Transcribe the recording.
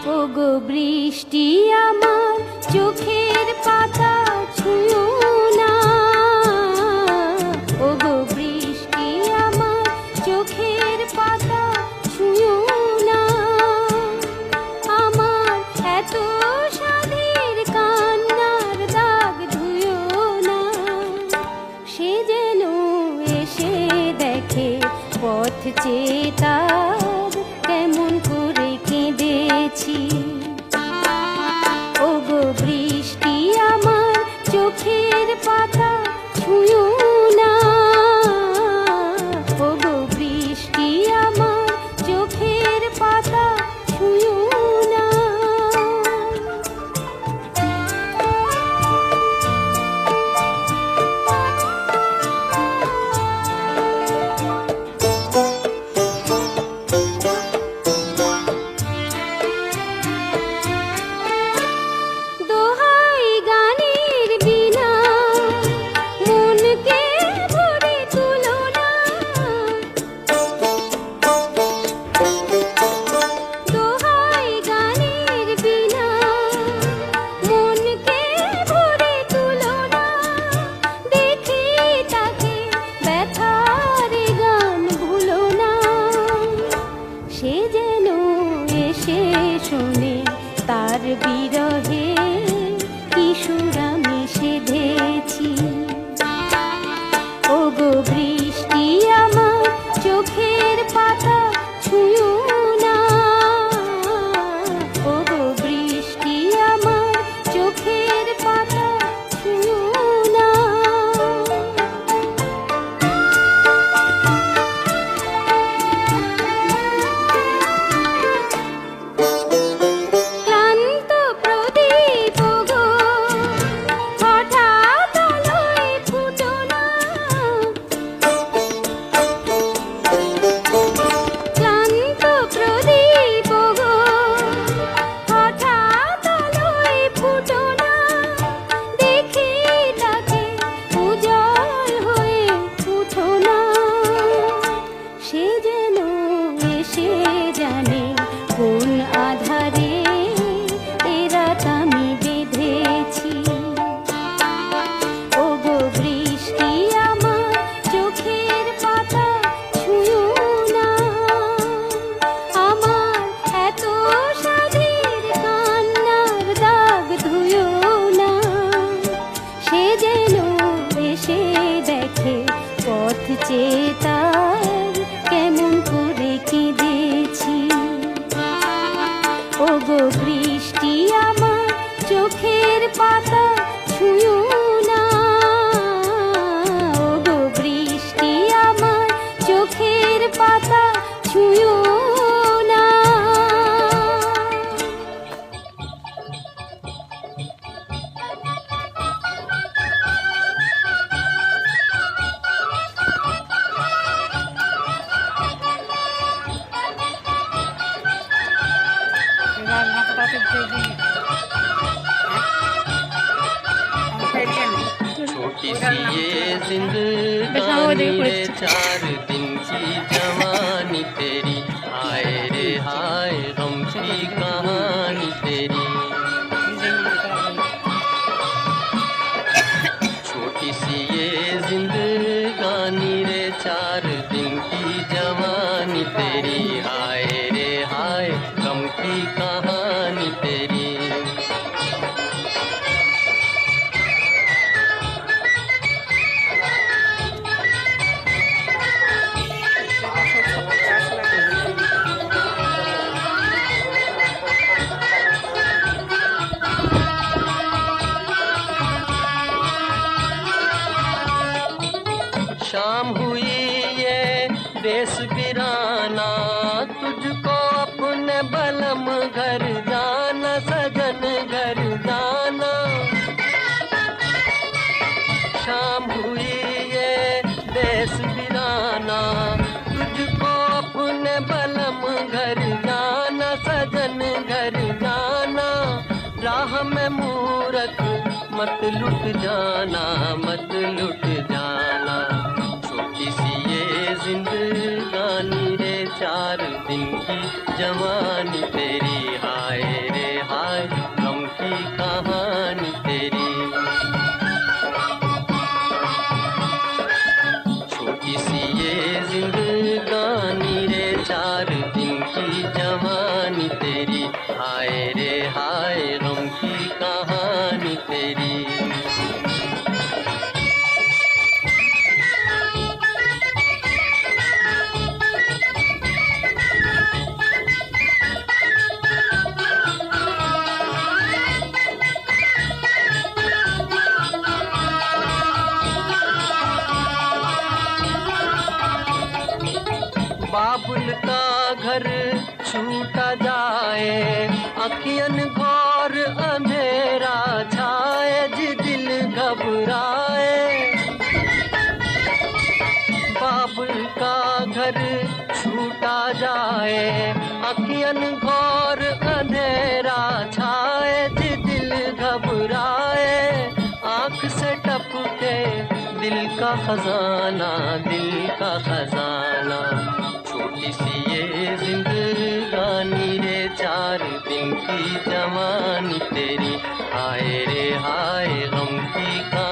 ওগো বৃষ্টি আমার চোখের পাতা ছুঁয়ো না, ওগো বৃষ্টি আমার চোখের পাতা ছুঁয়ো না। আমার এত সাধের কান্নার দাগ ধুয়ো না। সে যেন এসে দেখে পথ চেয়ে তার কেমন করে কেঁদেছি। ওগো বৃষ্টি আমার চোখের পাতা ছুঁয়ো না, ওগো বৃষ্টি আমার চোখের পাতা ছুঁয়ো না। দোহাই গানের বিনা মনকে ভরে তুলো না, দোহাই গানের বিনা মনকে ভরে তুলো না। দেখি তাকে ব্যথার গান ভুলো না। সে যেন এসে শোনে তার বিরহে কি সুর আমি সেধেছি। ওগো বৃষ্টি আমার চোখের পাতা ছুঁয়ো না, ওগো বৃষ্টি আমার চোখের পাতা ছুঁয়ো না। ক্লান্ত প্রদীপ গো হঠাৎ আলোয় ফুটো না, ক্লান্ত প্রদীপ গো হঠাৎ আলোয় ফুটো না। দেখি তাকে উজ্জ্বল হয়ে উঠো না। সে যেন এসে জানে কোন আধারে এ রাত আমি বেঁধেছি। ওগো বৃষ্টি আমার চোখের পাতা ছুঁয়ো না। আমার এত সাধের কান্নার দাগ ধুয়ো না। সে যেন এসে দেখে পথ চেয়ে তার কেমন করে কেঁদেছি। ওগো বৃষ্টি আমার চোখের পাতা ছুঁয়ো না, ওগো বৃষ্টি আমার চোখের পাতা ছুঁয়ো না। छोटी सी ये जिंदगानी रे 4 दिन की जवानी तेरी, हाय रे हाय गम की कहानी तेरी। छोटी सी ये जिंदगानी रे 4 दिन की जवानी तेरी, हाय रे हाय गम की कहानी तेरी। शाम हुई ये देश वीराना, तुझको अपने बलम घर जाना, सजन घर जाना। शाम हुई ये देश वीराना, तुझको अपने बलम घर जाना, सजन घर जाना। राह में मूरख मत लुट जाना, मत लुट जाना। छोटी सी ये जिंदगानी रे 4 दिन की जवानी तेरी, हाय तेरी, हाय रे हाय गम की कहानी तेरी। बाबुल का घर छूटा जाए, अखियन घोर अंधेरा छाए, जी दिल घबराए। बाबुल का घर छूटा जाए, अखियन घोर अंधेरा छाए, जी दिल घबराए। आँख से टपके दिल का खजाना, दिल का खजाना। छोटी सी ये जिंदगानी रे, 4 दिन की जवानी तेरी, हाय रे हाय गम की कहानी।